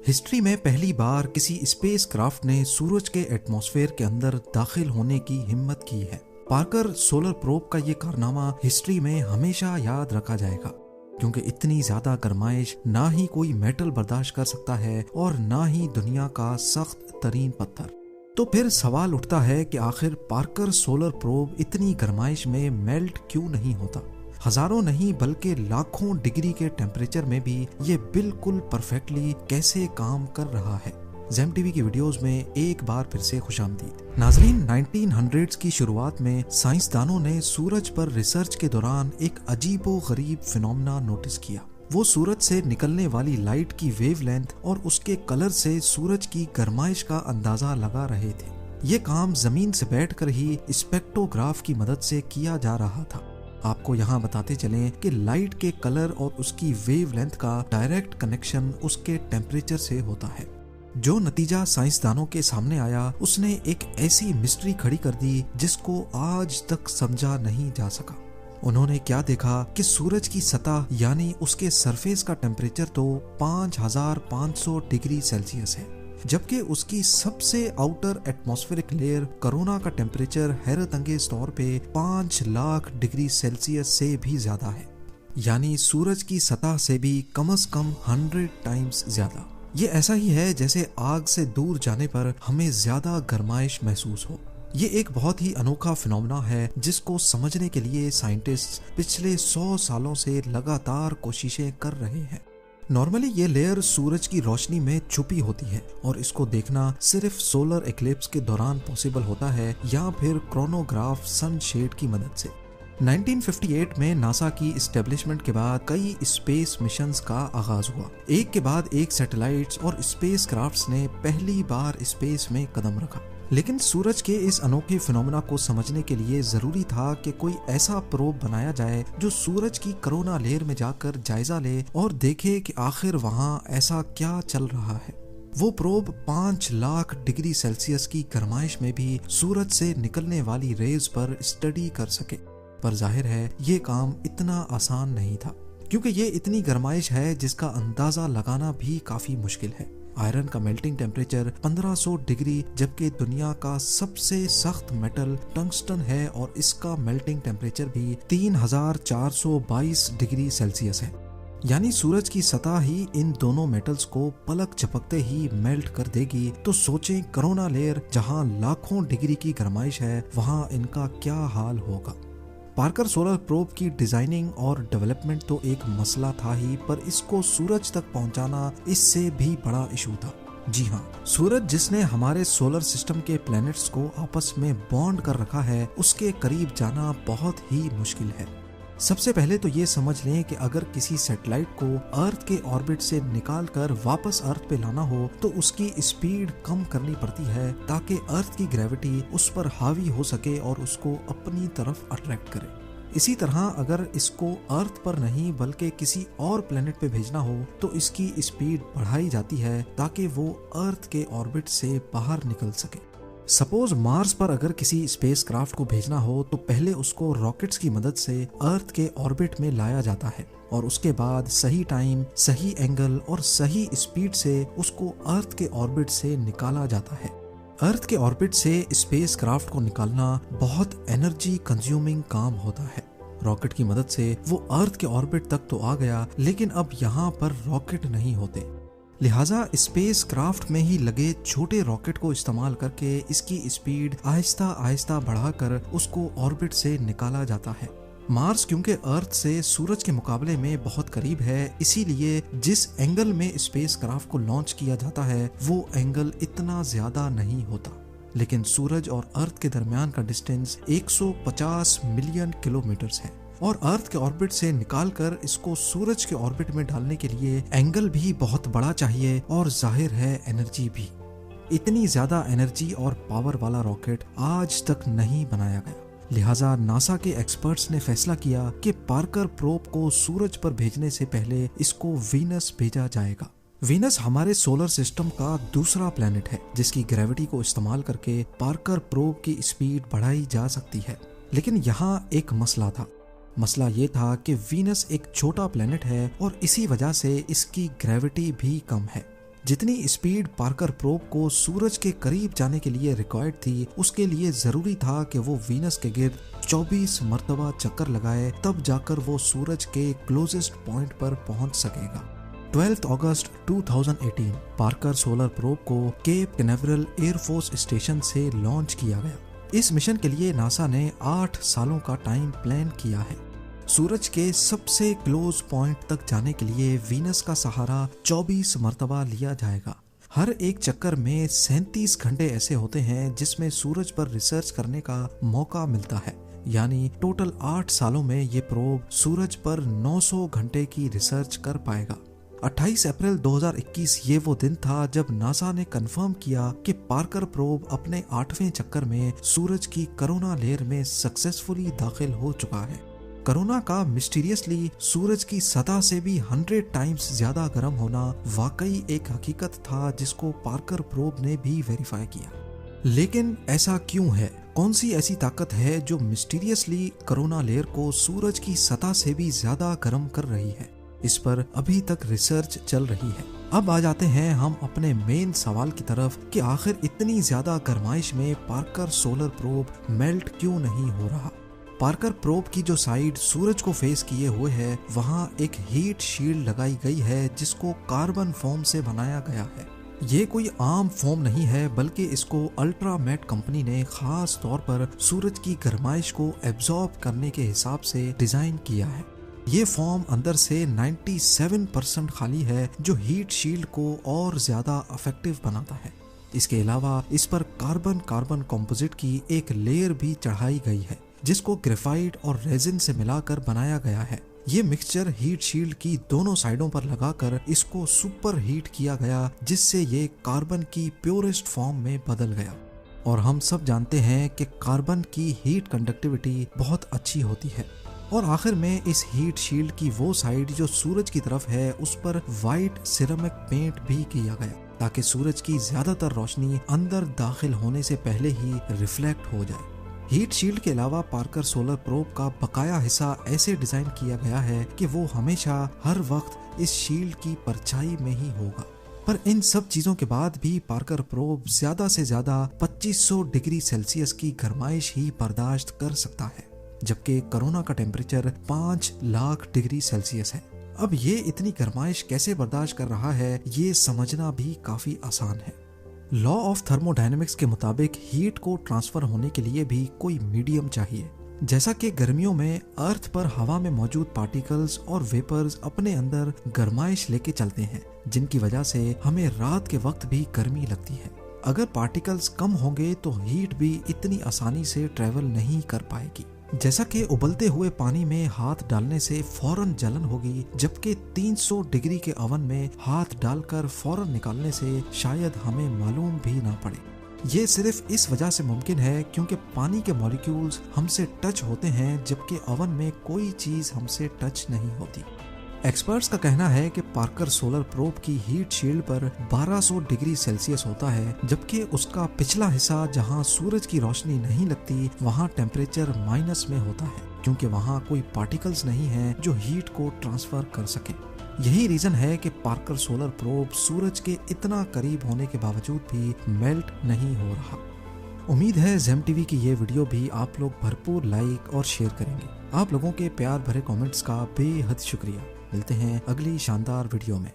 History में पहली बार किसी स्पेस क्राफ्ट ने सूरज के एटमॉस्फेयर के अंदर दाखिल होने की हिम्मत की है। पार्कर सोलर प्रोब का ये कारनामा हिस्ट्री में हमेशा याद रखा जाएगा, क्योंकि इतनी ज्यादा गर्माइश ना ही कोई मेटल बर्दाश्त कर सकता है और ना ही दुनिया का सख्त तरीन पत्थर। तो फिर सवाल उठता है कि आखिर पार्कर सोलर प्रोब इतनी गर्माइश में मेल्ट क्यों नहीं होता। हजारों नहीं बल्कि लाखों डिग्री के टेम्परेचर में भी ये बिल्कुल परफेक्टली कैसे काम कर रहा है। ज़ेम टीवी की वीडियोस में एक बार फिर से खुशामदीद। नाजरीन, 1900s की शुरुआत में साइंसदानों ने सूरज पर रिसर्च के दौरान एक अजीबो गरीब फिनोमेना नोटिस किया। वो सूरज से निकलने वाली लाइट की वेवलेंथ और उसके कलर से सूरज की गर्माइश का अंदाजा लगा रहे थे। ये काम जमीन से बैठकर ही स्पेक्ट्रोग्राफ की मदद से किया जा रहा था। आपको यहाँ बताते चलें कि लाइट के कलर और उसकी वेवलेंथ का डायरेक्ट कनेक्शन उसके टेम्परेचर से होता है। जो नतीजा साइंसदानों के सामने आया उसने एक ऐसी मिस्ट्री खड़ी कर दी जिसको आज तक समझा नहीं जा सका। उन्होंने क्या देखा कि सूरज की सतह यानी उसके सरफेस का टेम्परेचर तो 5500 डिग्री सेल्सियस है, जबकि उसकी सबसे आउटर एटमॉस्फेरिक लेयर कोरोना का टेम्परेचर हैरत अंगेज तौर पे 5 लाख डिग्री सेल्सियस से भी ज्यादा है, यानी सूरज की सतह से भी कम से कम 100 टाइम्स ज्यादा। ये ऐसा ही है जैसे आग से दूर जाने पर हमें ज्यादा गर्माइश महसूस हो। ये एक बहुत ही अनोखा फिनोमेना है जिसको समझने के लिए साइंटिस्ट पिछले 100 सालों से लगातार कोशिशें कर रहे हैं। नॉर्मली ये लेयर सूरज की रोशनी में छुपी होती है और इसको देखना सिर्फ सोलर एक्लिप्स के दौरान पॉसिबल होता है या फिर क्रोनोग्राफ सनशेड की मदद से। 1958 में नासा की एस्टेब्लिशमेंट के बाद कई स्पेस मिशंस का आगाज हुआ। एक के बाद एक सैटेलाइट्स और स्पेस क्राफ्ट्स ने पहली बार स्पेस में कदम रखा। लेकिन सूरज के इस अनोखे फिनोमेना को समझने के लिए जरूरी था कि कोई ऐसा प्रोब बनाया जाए जो सूरज की कोरोना लेयर में जाकर जायजा ले और देखे कि आखिर वहां ऐसा क्या चल रहा है। वो प्रोब 5 लाख डिग्री सेल्सियस की गर्माइश में भी सूरज से निकलने वाली रेज पर स्टडी कर सके। पर जाहिर है ये काम इतना आसान नहीं था, क्योंकि ये इतनी गर्माइश है जिसका अंदाजा लगाना भी काफी मुश्किल है। आयरन का मेल्टिंग टेम्परेचर 1500 डिग्री, जबकि दुनिया का सबसे सख्त मेटल टंगस्टन है और इसका मेल्टिंग टेम्परेचर भी 3422 डिग्री सेल्सियस है। यानी सूरज की सतह ही इन दोनों मेटल्स को पलक झपकते ही मेल्ट कर देगी। तो सोचें, कोरोना लेयर जहां लाखों डिग्री की गर्माइश है वहां इनका क्या हाल होगा। पार्कर सोलर प्रोब की डिजाइनिंग और डेवलपमेंट तो एक मसला था ही, पर इसको सूरज तक पहुंचाना इससे भी बड़ा इशू था। जी हाँ, सूरज जिसने हमारे सोलर सिस्टम के प्लैनेट्स को आपस में बॉन्ड कर रखा है, उसके करीब जाना बहुत ही मुश्किल है। सबसे पहले तो ये समझ लें कि अगर किसी सैटेलाइट को अर्थ के ऑर्बिट से निकाल कर वापस अर्थ पे लाना हो तो उसकी स्पीड कम करनी पड़ती है ताकि अर्थ की ग्रेविटी उस पर हावी हो सके और उसको अपनी तरफ अट्रैक्ट करे। इसी तरह अगर इसको अर्थ पर नहीं बल्कि किसी और प्लेनेट पे भेजना हो तो इसकी स्पीड बढ़ाई जाती है ताकि वो अर्थ के ऑर्बिट से बाहर निकल सके। सपोज मार्स पर अगर किसी स्पेस क्राफ्ट को भेजना हो तो पहले उसको रॉकेट्स की मदद से अर्थ के ऑर्बिट में लाया जाता है और उसके बाद सही टाइम, सही एंगल और सही स्पीड से उसको अर्थ के ऑर्बिट से निकाला जाता है। अर्थ के ऑर्बिट से स्पेस क्राफ्ट को निकालना बहुत एनर्जी कंज्यूमिंग काम होता है। रॉकेट की मदद से वो अर्थ के ऑर्बिट तक तो आ गया, लेकिन अब यहाँ पर रॉकेट नहीं होते, लिहाजा स्पेस क्राफ्ट में ही लगे छोटे रॉकेट को इस्तेमाल करके इसकी स्पीड आहिस्ता आहिस्ता बढ़ाकर उसको ऑर्बिट से निकाला जाता है। मार्स क्योंकि अर्थ से सूरज के मुकाबले में बहुत करीब है, इसीलिए जिस एंगल में स्पेस क्राफ्ट को लॉन्च किया जाता है वो एंगल इतना ज्यादा नहीं होता। लेकिन सूरज और अर्थ के दरमियान का डिस्टेंस 150 मिलियन किलोमीटर्स है और अर्थ के ऑर्बिट से निकालकर इसको सूरज के ऑर्बिट में डालने के लिए एंगल भी बहुत बड़ा चाहिए और जाहिर है एनर्जी भी। इतनी ज्यादा एनर्जी और पावर वाला रॉकेट आज तक नहीं बनाया गया। लिहाजा नासा के एक्सपर्ट्स ने फैसला किया कि पार्कर प्रोब को सूरज पर भेजने से पहले इसको वीनस भेजा जाएगा। वीनस हमारे सोलर सिस्टम का दूसरा प्लेनेट है जिसकी ग्रेविटी को इस्तेमाल करके पार्कर प्रोब की स्पीड बढ़ाई जा सकती है। लेकिन यहाँ एक मसला था। मसला ये था कि वीनस एक छोटा प्लेनेट है और इसी वजह से इसकी ग्रेविटी भी कम है। जितनी स्पीड पार्कर प्रोब को सूरज के करीब जाने के लिए रिक्वायर्ड थी, उसके लिए जरूरी था कि वो वीनस के गिर्द 24 मरतबा चक्कर लगाए, तब जाकर वो सूरज के क्लोजेस्ट पॉइंट पर पहुंच सकेगा। 12 अगस्त 2018 पार्कर सोलर प्रोब को केप कैनावरल एयरफोर्स स्टेशन से लॉन्च किया गया। इस मिशन के लिए नासा ने 8 सालों का टाइम प्लान किया है। सूरज के सबसे क्लोज पॉइंट तक जाने के लिए वीनस का सहारा 24 मरतबा लिया जाएगा। हर एक चक्कर में 37 घंटे ऐसे होते हैं जिसमें सूरज पर रिसर्च करने का मौका मिलता है। यानी टोटल 8 सालों में ये प्रोब सूरज पर 900 घंटे की रिसर्च कर पाएगा। 28 अप्रैल 2021 ये वो दिन था जब नासा ने कंफर्म किया कि पार्कर प्रोब अपने 8वें चक्कर में सूरज की कोरोना लेयर में सक्सेसफुली दाखिल हो चुका है। कोरोना का मिस्टीरियसली सूरज की सतह से भी 100 टाइम्स ज्यादा गर्म होना वाकई एक हकीकत था जिसको पार्कर प्रोब ने भी वेरीफाई किया। लेकिन ऐसा क्यों है? कौन सी ऐसी ताकत है जो मिस्टीरियसली कोरोना लेयर को सूरज की सतह से भी ज्यादा गर्म कर रही है? इस पर अभी तक रिसर्च चल रही है। अब आ जाते हैं हम अपने मेन सवाल की तरफ कि आखिर इतनी ज्यादा गर्माइश में पार्कर सोलर प्रोब मेल्ट क्यों नहीं हो रहा। पार्कर प्रोब की जो साइड सूरज को फेस किए हुए है, वहाँ एक हीट शील्ड लगाई गई है जिसको कार्बन फोम से बनाया गया है। ये कोई आम फोम नहीं है, बल्कि इसको अल्ट्रामेट कंपनी ने खास तौर पर सूरज की गर्माइश को एब्जॉर्ब करने के हिसाब से डिजाइन किया है। ये फॉर्म अंदर से 97% खाली है, जो हीट शील्ड को और ज्यादा इफेक्टिव बनाता है। इसके अलावा इस पर कार्बन कंपोजिट की एक लेयर भी चढ़ाई गई है जिसको ग्रेफाइट और रेजिन से मिलाकर बनाया गया है। ये मिक्सचर हीट शील्ड की दोनों साइडों पर लगाकर इसको सुपर हीट किया गया, जिससे ये कार्बन की प्योरेस्ट फॉर्म में बदल गया। और हम सब जानते हैं कि कार्बन की हीट कंडक्टिविटी बहुत अच्छी होती है। और आखिर में इस हीट शील्ड की वो साइड जो सूरज की तरफ है, उस पर वाइट सिरेमिक पेंट भी किया गया ताकि सूरज की ज्यादातर रोशनी अंदर दाखिल होने से पहले ही रिफ्लेक्ट हो जाए। हीट शील्ड के अलावा पार्कर सोलर प्रोब का बकाया हिस्सा ऐसे डिजाइन किया गया है कि वो हमेशा हर वक्त इस शील्ड की परछाई में ही होगा। पर इन सब चीजों के बाद भी पार्कर प्रोब ज्यादा से ज्यादा 2500 डिग्री सेल्सियस की गर्माइश ही बर्दाश्त कर सकता है, जबकि कोरोना का टेम्परेचर 5 लाख डिग्री सेल्सियस है। अब ये इतनी गर्माइश कैसे बर्दाश्त कर रहा है, ये समझना भी काफी आसान है। लॉ ऑफ थर्मोडायनेमिक्स के मुताबिक हीट को ट्रांसफर होने के लिए भी कोई मीडियम चाहिए। जैसा कि गर्मियों में अर्थ पर हवा में मौजूद पार्टिकल्स और वेपर्स अपने अंदर गर्माइश लेके चलते हैं, जिनकी वजह से हमें रात के वक्त भी गर्मी लगती है। अगर पार्टिकल्स कम होंगे तो हीट भी इतनी आसानी से ट्रेवल नहीं कर पाएगी। जैसा कि उबलते हुए पानी में हाथ डालने से फौरन जलन होगी, जबकि 300 डिग्री के ओवन में हाथ डालकर फौरन निकालने से शायद हमें मालूम भी ना पड़े। ये सिर्फ इस वजह से मुमकिन है क्योंकि पानी के मॉलिक्यूल्स हमसे टच होते हैं, जबकि ओवन में कोई चीज हमसे टच नहीं होती। एक्सपर्ट्स का कहना है कि पार्कर सोलर प्रोब की हीट शील्ड पर 1200 डिग्री सेल्सियस होता है, जबकि उसका पिछला हिस्सा जहां सूरज की रोशनी नहीं लगती, वहां टेम्परेचर माइनस में होता है, क्योंकि वहां कोई पार्टिकल्स नहीं हैं जो हीट को ट्रांसफर कर सके। यही रीजन है कि पार्कर सोलर प्रोब सूरज के इतना करीब होने के बावजूद भी मेल्ट नहीं हो रहा। उम्मीद है जेम टीवी की ये वीडियो भी आप लोग भरपूर लाइक और शेयर करेंगे। आप लोगों के प्यार भरे कमेंट्स का बेहद शुक्रिया। मिलते हैं अगली शानदार वीडियो में।